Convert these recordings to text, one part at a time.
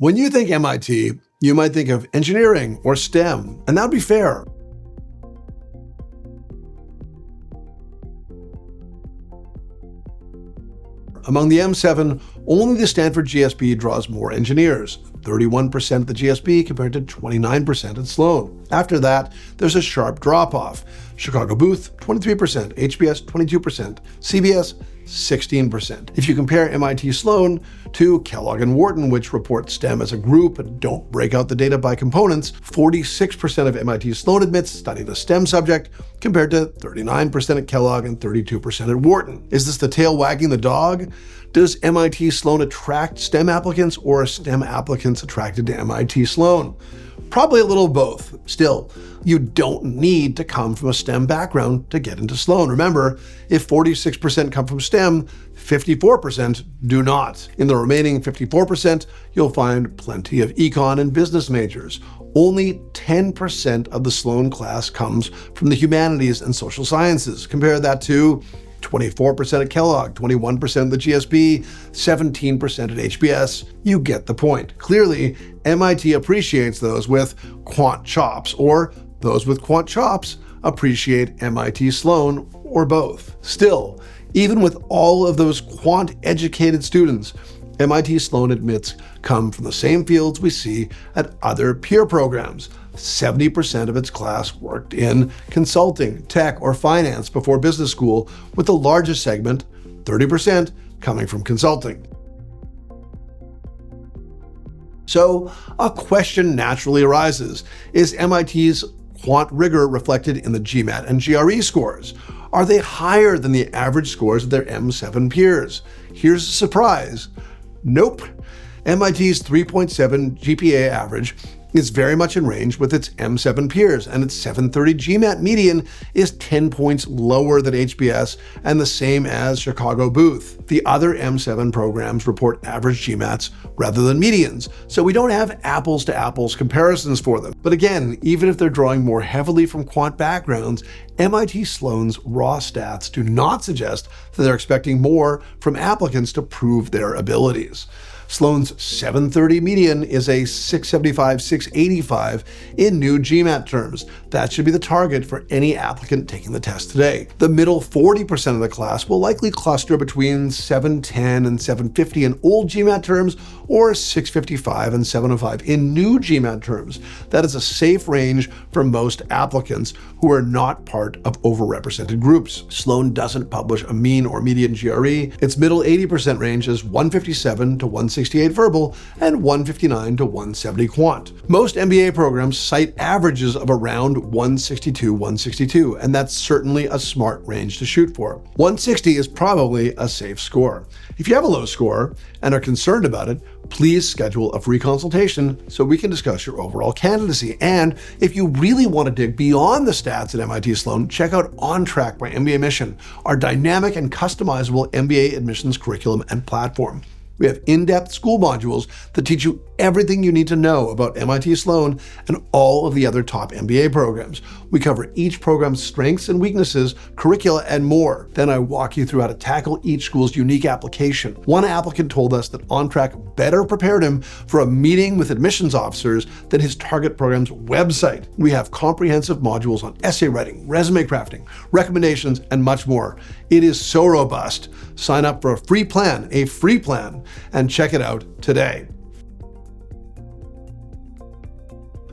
When you think MIT, you might think of engineering or STEM, and that would be fair. Among the M7, only the Stanford GSB draws more engineers, 31% at the GSB compared to 29% at Sloan. After that, there's a sharp drop-off. Chicago Booth, 23%, HBS, 22%, CBS, 16%. If you compare MIT Sloan to Kellogg and Wharton, which report STEM as a group and don't break out the data by components, 46% of MIT Sloan admits studied a STEM subject compared to 39% at Kellogg and 32% at Wharton. Is this the tail wagging the dog? Does MIT Sloan attract STEM applicants, or are STEM applicants attracted to MIT Sloan? Probably a little of both. Still, you don't need to come from a STEM background to get into Sloan. Remember, if 46% come from STEM, 54% do not. In the remaining 54%, you'll find plenty of econ and business majors. Only 10% of the Sloan class comes from the humanities and social sciences. Compare that to 24% at Kellogg, 21% at the GSB, 17% at HBS. You get the point. Clearly, MIT appreciates those with quant chops, or those with quant chops appreciate MIT Sloan, or both. Still, even with all of those quant-educated students, MIT Sloan admits come from the same fields we see at other peer programs. 70% of its class worked in consulting, tech, or finance before business school, with the largest segment, 30%, coming from consulting. So, a question naturally arises. Is MIT's quant rigor reflected in the GMAT and GRE scores? Are they higher than the average scores of their M7 peers? Here's a surprise. Nope. MIT's 3.7 GPA average is very much in range with its M7 peers, and its 730 GMAT median is 10 points lower than HBS and the same as Chicago Booth. The other M7 programs report average GMATs rather than medians, so we don't have apples-to-apples comparisons for them. But again, even if they're drawing more heavily from quant backgrounds, MIT Sloan's raw stats do not suggest that they're expecting more from applicants to prove their abilities. Sloan's 730 median is a 675, 685 in new GMAT terms. That should be the target for any applicant taking the test today. The middle 40% of the class will likely cluster between 710 and 750 in old GMAT terms, or 655 and 705 in new GMAT terms. That is a safe range for most applicants who are not part of overrepresented groups. Sloan doesn't publish a mean or median GRE. Its middle 80% range is 157 to 168 verbal and 159 to 170 quant. Most MBA programs cite averages of around 162, 162, and that's certainly a smart range to shoot for. 160 is probably a safe score. If you have a low score and are concerned about it, please schedule a free consultation so we can discuss your overall candidacy. And if you really want to dig beyond the stats at MIT Sloan, check out On Track by mbaMission, our dynamic and customizable MBA admissions curriculum and platform. We have in-depth school modules that teach you everything you need to know about MIT Sloan and all of the other top MBA programs. We cover each program's strengths and weaknesses, curricula, and more. Then I walk you through how to tackle each school's unique application. One applicant told us that OnTrack better prepared him for a meeting with admissions officers than his target program's website. We have comprehensive modules on essay writing, resume crafting, recommendations, and much more. It is so robust. Sign up for a free plan, and check it out today.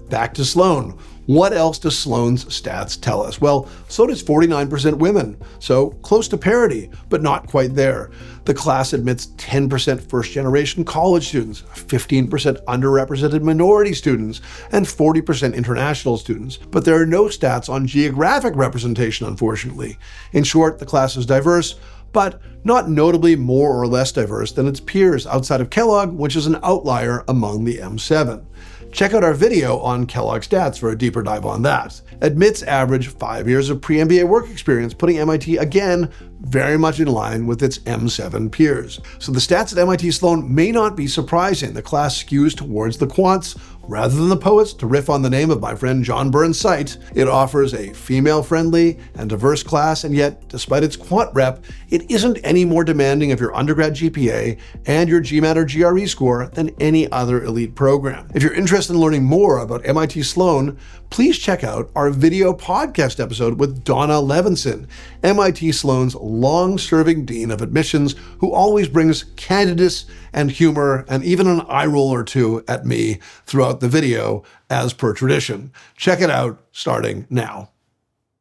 Back to Sloan. What else does Sloan's stats tell us? Well, so does 49% women, so close to parity, but not quite there. The class admits 10% first-generation college students, 15% underrepresented minority students, and 40% international students. But there are no stats on geographic representation, unfortunately. In short, the class is diverse, but not notably more or less diverse than its peers outside of Kellogg, which is an outlier among the M7. Check out our video on Kellogg stats for a deeper dive on that. Admits average 5 years of pre-MBA work experience, putting MIT again very much in line with its M7 peers. So the stats at MIT Sloan may not be surprising. The class skews towards the quants rather than the poets, to riff on the name of my friend John Byrne's site. It offers a female-friendly and diverse class, and yet, despite its quant rep, it isn't any more demanding of your undergrad GPA and your GMAT or GRE score than any other elite program. If you're interested in learning more about MIT Sloan, please check out our video podcast episode with Donna Levinson, MIT Sloan's long-serving dean of admissions, who always brings candidness and humor and even an eye roll or two at me throughout the video, as per tradition. Check it out starting now.